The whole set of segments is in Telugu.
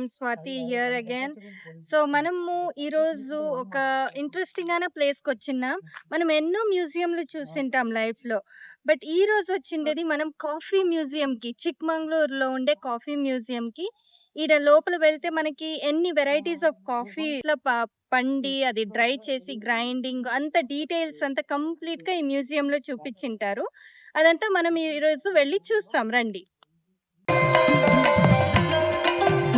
I'm Swathi here again. So, మనము ఈరోజు ఒక ఇంట్రెస్టింగ్ అయిన ప్లేస్‌కి వచ్చిన్నాం. మనం ఎన్నో మ్యూజియంలు చూసింటాం లైఫ్‌లో. బట్ ఈరోజు వచ్చిండేది మనం కాఫీ మ్యూజియంకి, చిక్మంగళూరులో ఉండే కాఫీ మ్యూజియంకి. ఈడ లోపల వెళ్తే మనకి ఎన్ని వెరైటీస్ ఆఫ్ కాఫీ ఇట్లా పండి అది డ్రై చేసి గ్రైండింగ్ అంత డీటెయిల్స్ అంతా కంప్లీట్‌గా ఈ మ్యూజియంలో చూపించింటారు. అదంతా మనం ఈరోజు వెళ్లి చూస్తాం రండి.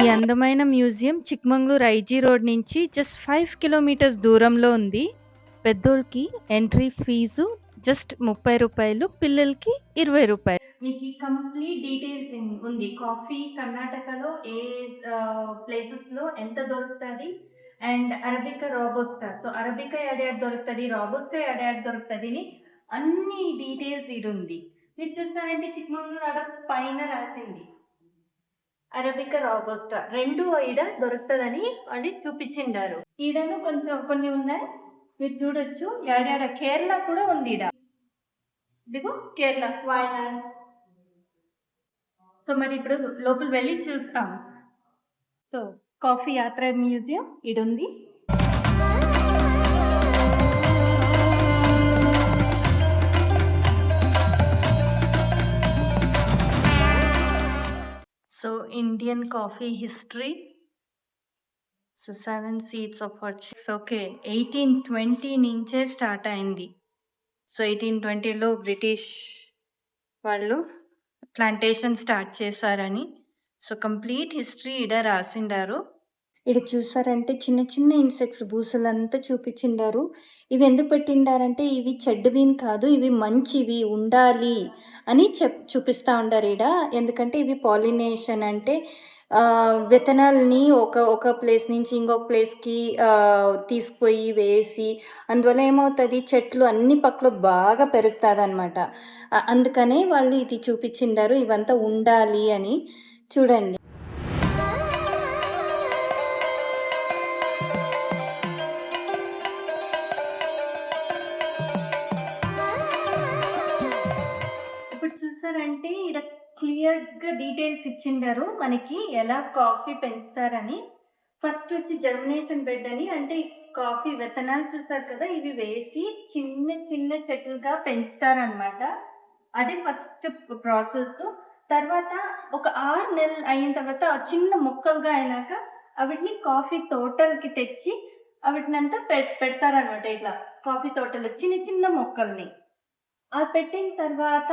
ఈ అందమైన మ్యూజియం చిక్మంగళూరు ఐజీ రోడ్ నుంచి జస్ట్ 5 కిలోమీటర్స్ దూరంలో ఉంది. పెద్దోళ్ళకి ఎంట్రీ ఫీజు జస్ట్ రూ. 30, పిల్లలకి రూ. 20. మీకు కంప్లీట్ డీటెయిల్స్ ఉంది. కాఫీ కర్ణాటకలో ఏ ప్లేసెస్ లో ఎంత దొరుకుతుంది and arabica robusta. So arabica ఎడాడ్ దొరుకుతుంది, రోబోస్టా ఎడాడ్ దొరుకుతుంది, అన్ని డీటెయిల్స్ ఇది ఉంది. మీరు చూస్తారంటే చిక్మంగళూరు అడ పైన రాసింది అరబికా రోబోస్టా. రెండు ఈడ దొరుకుతుందని వాళ్ళు చూపించిండారు. ఈడను కొంచెం కొన్ని ఉన్నాయి, మీరు చూడొచ్చు. ఏడాడ కేరళ కూడా ఉంది ఈడ. ఇదిగో కేరళ వాయనాడ్. సో మరి ఇప్పుడు లోపల వెళ్ళి చూస్తాం. సో కాఫీ యాత్ర మ్యూజియం ఈడుంది. So Indian coffee history. So 7 seats of fortune. Okay, 1820 నుంచే స్టార్ట్ అయింది. సో 1820లో బ్రిటిష్ వాళ్ళు ప్లాంటేషన్ స్టార్ట్ చేశారని. సో కంప్లీట్ హిస్టరీ ఈడ రాసిండారు. ఇక్కడ చూసారంటే చిన్న చిన్న ఇన్సెక్ట్స్ బూసలంతా చూపించిండారు. ఇవి ఎందుకు పెట్టిండారంటే ఇవి చెడ్డవిని కాదు, ఇవి మంచివి ఉండాలి అని చూపిస్తూ ఉండారు ఈడ. ఎందుకంటే ఇవి పాలినేషన్ అంటే విత్తనాలని ఒక ప్లేస్ నుంచి ఇంకొక ప్లేస్కి తీసుకుపోయి వేసి అందువల్ల ఏమవుతుంది, చెట్లు అన్ని పక్కల బాగా పెరుగుతుంది అనమాట. అందుకనే వాళ్ళు ఇది చూపించిండారు, ఇవంతా ఉండాలి అని. చూడండి. ఇప్పుడు చూసారంటే ఇక్కడ క్లియర్ గా డీటెయిల్స్ ఇచ్చిండారు మనకి ఎలా కాఫీ పెంచుతారని. ఫస్ట్ వచ్చి జర్మినేషన్ బెడ్ అని, అంటే కాఫీ విత్తనాలు చూసారు కదా, ఇవి వేసి చిన్న చిన్న చెట్లుగా పెంచుతారనమాట. అది ఫస్ట్ ప్రాసెస్. తర్వాత ఒక 6 నెలలు అయిన తర్వాత చిన్న మొక్కలుగా అయినాక వాటిని కాఫీ తోటలకి తెచ్చి వాటినంతా పెడతారనమాట. ఇట్లా కాఫీ తోటలు చిన్న చిన్న మొక్కల్ని పెట్టిన తర్వాత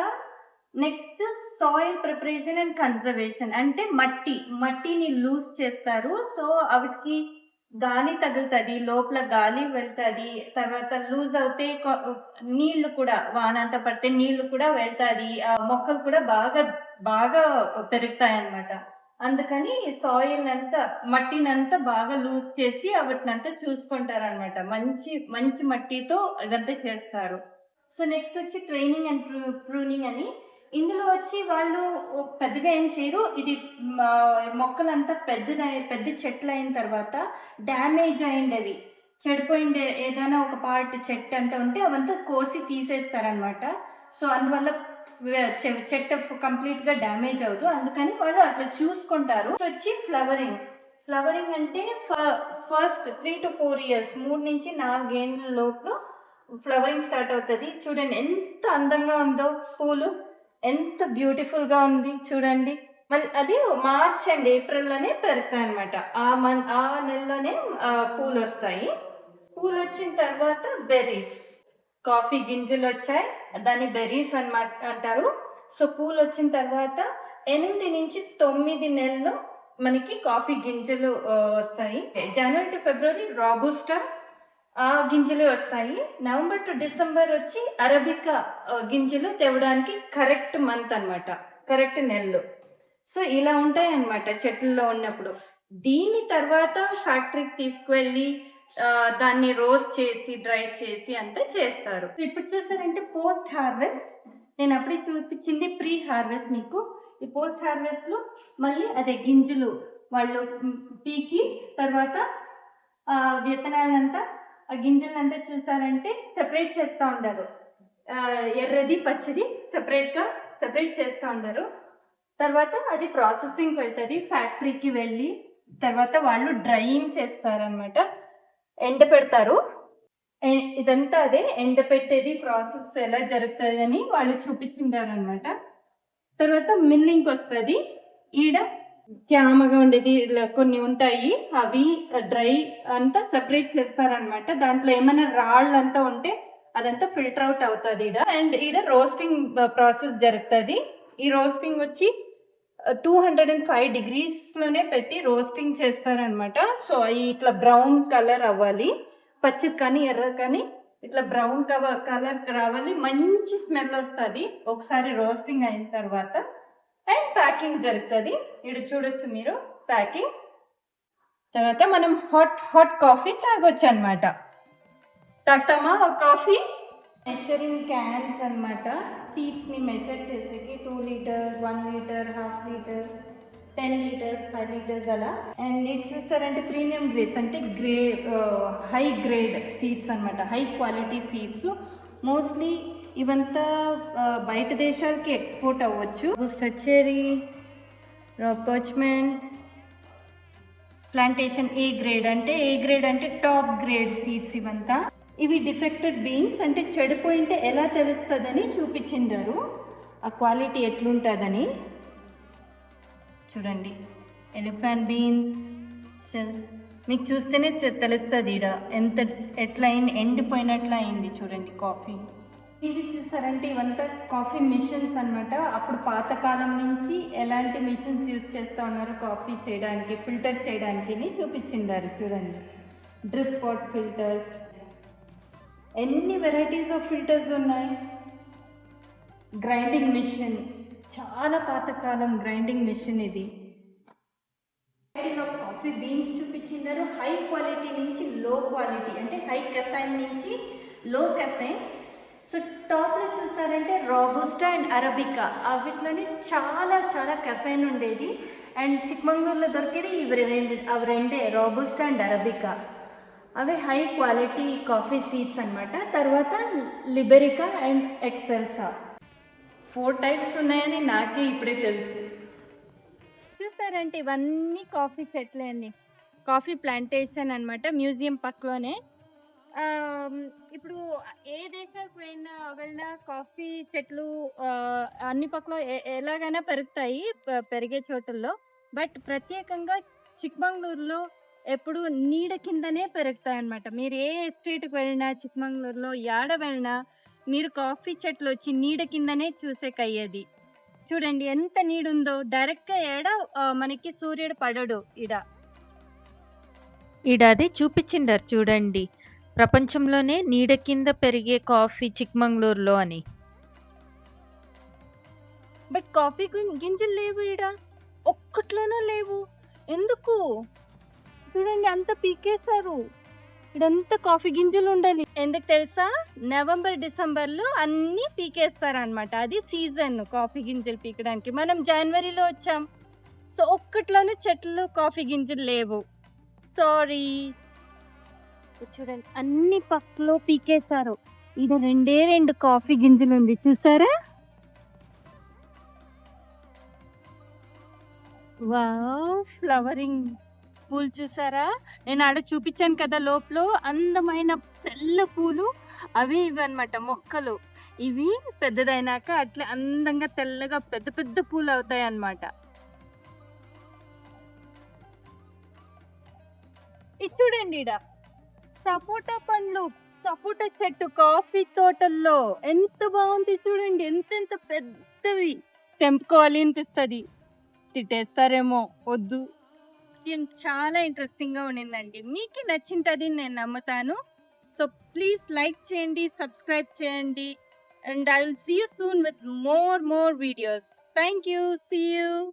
next soil preparation and conservation, అంటే మట్టిని లూజ్ చేస్తారు. సో అవికి గాలి తగులుతుంది, లోపల గాలి వెళ్తుంది. తర్వాత లూజ్ అవుతే నీళ్లు కూడా, వానంతా పడితే నీళ్లు కూడా వెళ్తుంది, మొక్కలు కూడా బాగా బాగా పెరుగుతాయి అన్నమాట. అందుకని సాయిల్ అంతా మట్టినంతా బాగా లూజ్ చేసి వాటినంతా చూసుకుంటారు అనమాట. మంచి మంచి మట్టితో ఇదంతా చేస్తారు. సో నెక్స్ట్ వచ్చి ట్రైనింగ్ అండ్ ప్రూనింగ్ అని. ఇందులో వచ్చి వాళ్ళు పెద్దగా ఏం చేయరు. ఇది మొక్కలంతా పెద్ద చెట్లు అయిన తర్వాత డ్యామేజ్ అయిండవి, చెడిపోయింది ఏదైనా ఒక పార్ట్ చెట్టు అంతా ఉంటే అవంతా కోసి తీసేస్తారనమాట. సో అందువల్ల చెట్టు కంప్లీట్గా డ్యామేజ్ అవుతుంది. అందుకని వాళ్ళు అట్లా చూసుకుంటారు. వచ్చి ఫ్లవరింగ్ అంటే ఫస్ట్ 3 to 4 years, 3 నుంచి 4 ఏళ్ళ లోపు ఫ్లవరింగ్ స్టార్ట్ అవుతుంది. చూడండి ఎంత అందంగా ఉందో, పూలు ఎంత బ్యూటిఫుల్ గా ఉంది చూడండి. మళ్ళీ అది మార్చ్ అండ్ ఏప్రిల్ లోనే పెరుగుతాయి అనమాట. ఆ నెలలోనే పూలు వస్తాయి. పూలు వచ్చిన తర్వాత బెర్రీస్, కాఫీ గింజలు వచ్చాయి, దాన్ని బెర్రీస్ అన్నమాట అంటారు. సో పూలు వచ్చిన తర్వాత 8 నుంచి 9 నెలలు మనకి కాఫీ గింజలు వస్తాయి. జనవరి టు ఫిబ్రవరి రాబుస్టా గింజలు వస్తాయి. నవంబర్ టు డిసెంబర్ వచ్చి అరబికా గింజలు తేవడానికి కరెక్ట్ మంత్ అన్నమాట, కరెక్ట్ నెలలు. సో ఇలా ఉంటాయి అన్నమాట చెట్లలో ఉన్నప్పుడు. దీని తర్వాత ఫ్యాక్టరీకి తీసుకువెళ్ళి దాన్ని రోస్ట్ చేసి డ్రై చేసి అంతా చేస్తారు. ఇప్పుడు చూసారంటే పోస్ట్ హార్వెస్ట్. నేను అప్పుడే చూపించింది ప్రీ హార్వెస్ట్ మీకు. ఈ పోస్ట్ హార్వెస్ట్ లో మళ్ళీ అదే గింజలు వాళ్ళు పీకి తర్వాత విత్తనాలంతా గింజలంతా చూసారంటే సెపరేట్ చేస్తూ ఉంటారు. ఎర్రది పచ్చిది సెపరేట్ చేస్తూ ఉంటారు. తర్వాత అది ప్రాసెసింగ్ వెళ్తుంది, ఫ్యాక్టరీకి వెళ్ళి తర్వాత వాళ్ళు డ్రైయింగ్ చేస్తారనమాట, ఎండపెడతారు. ఇదంతా అదే ఎండపెట్టేది ప్రాసెస్ ఎలా జరుగుతుందని వాళ్ళు చూపించిండారనమాట. తర్వాత మిల్లింగ్ వస్తుంది. ఈడ త్యామగా ఉండేది ఇలా కొన్ని ఉంటాయి, అవి డ్రై అంతా సెపరేట్ చేస్తారనమాట. దాంట్లో ఏమైనా రాళ్ళు అంతా ఉంటే అదంతా ఫిల్టర్ అవుట్ అవుతుంది ఈడ. అండ్ ఈడ రోస్టింగ్ ప్రాసెస్ జరుగుతుంది. ఈ రోస్టింగ్ వచ్చి 205 degrees లోనే పెట్టి రోస్టింగ్ చేస్తారనమాట. సో అవి ఇట్లా బ్రౌన్ కలర్ అవ్వాలి, పచ్చిది కానీ ఎర్ర కానీ ఇట్లా బ్రౌన్ కలర్ రావాలి, మంచి స్మెల్ వస్తుంది ఒకసారి రోస్టింగ్ అయిన తర్వాత. అండ్ ప్యాకింగ్ జరుగుతుంది. ఇక్కడ చూడొచ్చు మీరు ప్యాకింగ్. తర్వాత మనం హాట్ కాఫీ తాగొచ్చు అనమాట. తాగుతామా కాఫీ? మెషరింగ్ క్యాన్స్ అనమాట, సీడ్స్ని మెషర్ చేసేకి 2 liters, 1 liter, 1/2 liter, 10 liters, 5 liters అలా. అండ్ ఇది చూసారంటే ప్రీమియం గ్రేడ్స్ అంటే హై గ్రేడ్ సీడ్స్ అనమాట, హై క్వాలిటీ సీడ్స్. మోస్ట్లీ ఇవంతా బయట దేశాలకి ఎక్స్పోర్ట్ అవ్వచ్చు. స్ట్రచెరీ, పర్చ్మెంట్, ప్లాంటేషన్ ఏ గ్రేడ్ అంటే టాప్ గ్రేడ్ సీడ్స్ ఇవంతా. ఇవి డిఫెక్టెడ్ బీన్స్ అంటే చెడిపోయింటే ఎలా తెలుస్తుందని చూపించిండారు, ఆ క్వాలిటీ ఎట్లుంటుందని. చూడండి, ఎలిఫెంట్ బీన్స్ షెల్స్ మీకు చూస్తేనే తెలుస్తుంది ఈడ ఎట్లా అయింది, ఎండిపోయినట్లు అయింది. చూడండి కాఫీ. ఇవి చూసారంటే ఇవంతా కాఫీ మిషన్స్ అనమాట. అప్పుడు పాతకాలం నుంచి ఎలాంటి మిషన్స్ యూజ్ చేస్తూ ఉన్నారు కాఫీ చేయడానికి, ఫిల్టర్ చేయడానికి చూపించిండారు. చూడండి, డ్రిప్ వాట్ ఫిల్టర్స్, ఎన్ని వెరైటీస్ ఆఫ్ ఫిల్టర్స్ ఉన్నాయి. గ్రైండింగ్ మిషన్, చాలా పాతకాలం గ్రైండింగ్ మిషన్ ఇది. కాఫీ బీన్స్ చూపించినారు, హై క్వాలిటీ నుంచి లో క్వాలిటీ అంటే హై కెఫైన్ నుంచి లో కెఫైన్. సో టాప్లో చూసారంటే రోబస్టా అండ్ అరబికా, అవిట్లోనే చాలా చాలా కెఫైన్ ఉండేది. అండ్ చిక్మంగళూరులో దొరికేది అవి రెండే, రోబస్టా అండ్ అరబికా. అవి హై క్వాలిటీ కాఫీ సీడ్స్ అనమాట. తర్వాత లిబెరికా అండ్ ఎక్సెల్సా, 4 types ఉన్నాయని నాకే ఇప్పుడే తెలుసు. చూస్తారంటే ఇవన్నీ కాఫీ చెట్లే అండి, కాఫీ ప్లాంటేషన్ అనమాట, మ్యూజియం పక్కలోనే. ఇప్పుడు ఏ దేశానికి వెళ్ళినా కాఫీ చెట్లు అన్ని పక్కల ఎలాగైనా పెరుగుతాయి, పెరిగే చోటుల్లో. బట్ ప్రత్యేకంగా చిక్మంగళూరులో ఎప్పుడు నీడ కిందనే పెరుగుతాయి అనమాట. మీరు ఏ ఎస్టేట్కి వెళ్ళినా చిక్మంగళూరులో యాడ వెళ్ళినా మీరు కాఫీ చెట్లు వచ్చి నీడ కిందనే చూసేకయ్యేది. చూడండి ఎంత నీడుందో, డైరెక్ట్గా మనకి సూర్యుడు పడడు ఈడ. అది చూపించిండారు చూడండి, ప్రపంచంలోనే నీడ కింద పెరిగే కాఫీ చిక్మంగళూరులో అని. బట్ కాఫీ గింజలు లేవు ఈడ, ఒక్కట్లోనూ లేవు. ఎందుకు? చూడండి అంత పీకేశారు. ఇదంతా కాఫీ గింజలు ఉండాలి. ఎందుకు తెలుసా? నవంబర్ డిసెంబర్లో అన్నీ పీకేస్తారనమాట. అది సీజన్ కాఫీ గింజలు పీకడానికి. మనం జనవరిలో వచ్చాం, సో ఒక్కట్లోనూ చెట్లు కాఫీ గింజలు లేవు. సారీ. చూడండి అన్ని పక్కలో పీకేశారు. ఇది 2 కాఫీ గింజలు ఉంది, చూసారా? వావ్, ఫ్లవరింగ్ పూలు చూసారా? నేను ఆడ చూపించాను కదా లోపల అందమైన తెల్ల పూలు, అవి ఇవి అనమాట మొక్కలు. ఇవి పెద్దదైనాక అట్లా అందంగా తెల్లగా పెద్ద పెద్ద పూలు అవుతాయి అన్నమాట. ఇది చూడండి, ఈడ సపోటా పండ్లు, సపోటా చెట్టు కాఫీ తోటల్లో ఎంత బాగుంది చూడండి, ఎంత పెద్దవి. తెంపుకోవాలి అనిపిస్తుంది, తిట్టేస్తారేమో, వద్దు. చాలా ఇంట్రెస్టింగ్ గా ఉండిందండి, మీకు నచ్చింటది నేను నమ్ముతాను. సో ప్లీజ్ లైక్ చేయండి, సబ్స్క్రైబ్ చేయండి, and I will see you soon with more videos. Thank you, see you.